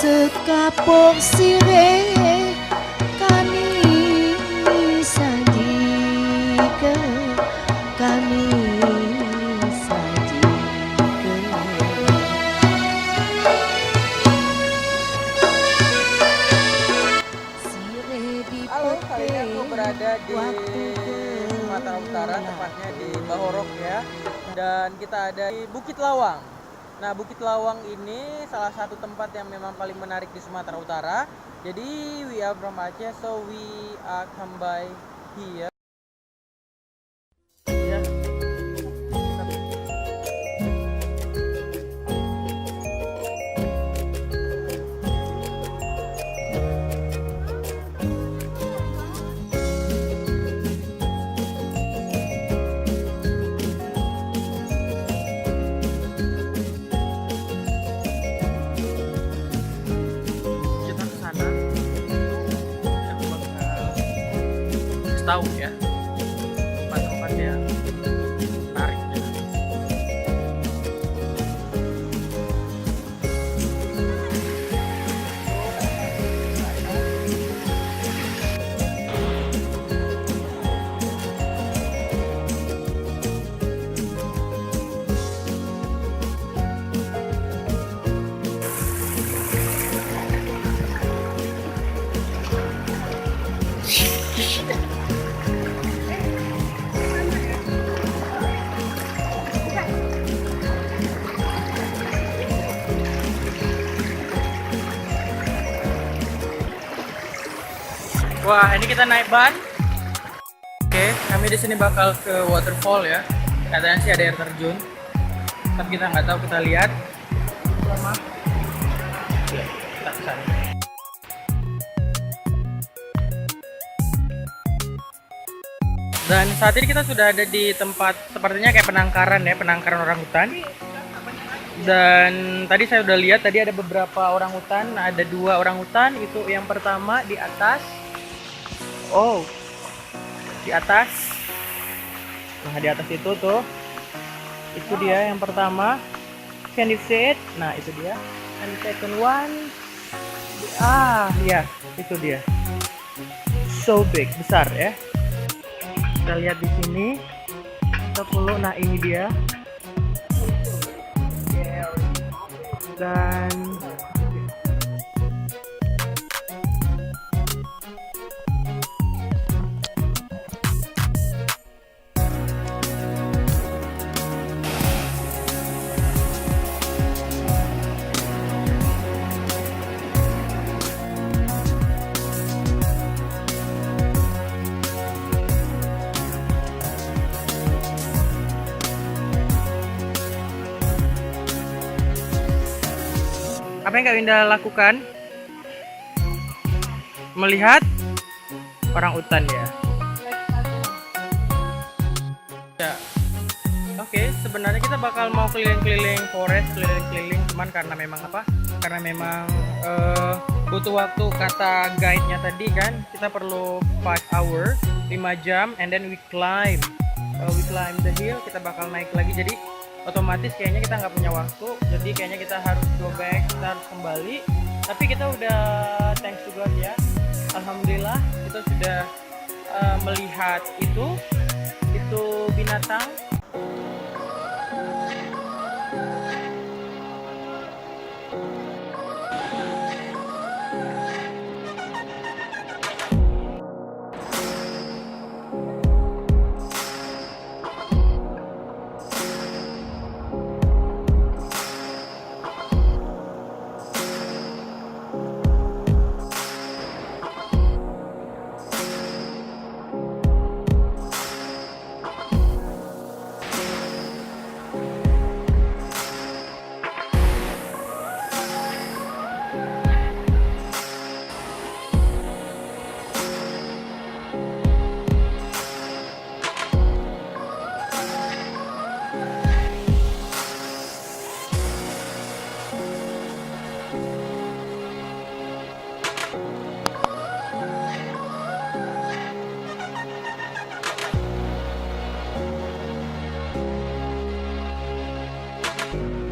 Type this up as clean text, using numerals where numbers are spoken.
sekapok sirih kami sajikan, kami sajikan. Sirih di Halo, kali ini aku berada di Sumatera Utara, tepatnya di Bahorok ya. Dan kita ada di Bukit Lawang. Nah, Bukit Lawang ini salah satu tempat yang memang paling menarik di Sumatera Utara. Jadi, we are from Aceh, so we come by here. Ya. Kita ke sana. Aku bakal tahu ya tempat-tempat yang menarik. Wah, ini kita naik ban. Oke, kami di sini bakal ke waterfall ya. Katanya sih ada air terjun. Tapi kita nggak tahu, kita lihat. Lama. Ya, kita ke sana. Dan saat ini kita sudah ada di tempat sepertinya kayak penangkaran ya, penangkaran orangutan. Dan tadi saya udah lihat, tadi ada beberapa orangutan. Nah, ada 2 orangutan. Itu yang pertama di atas. Oh, di atas. Nah, di atas itu tuh. Itu dia yang pertama. Can you see it? Nah, itu dia. And second one. Ya, itu dia. So big, besar ya. Kita lihat di sini. Kita follow. Nah, ini dia. Dan apa yang Kak Winda lakukan? Melihat orang utan ya. Ya. Oke, sebenarnya kita bakal mau keliling-keliling forest, keliling-keliling, cuman karena memang apa? Karena memang butuh waktu, kata guide-nya tadi kan, kita perlu 5 hour, 5 jam, and then we climb the hill, kita bakal naik lagi. Jadi otomatis kayaknya kita nggak punya waktu, jadi kayaknya kita harus go back, kita harus kembali. Tapi kita udah thanks to God ya, alhamdulillah kita sudah melihat itu binatang. you.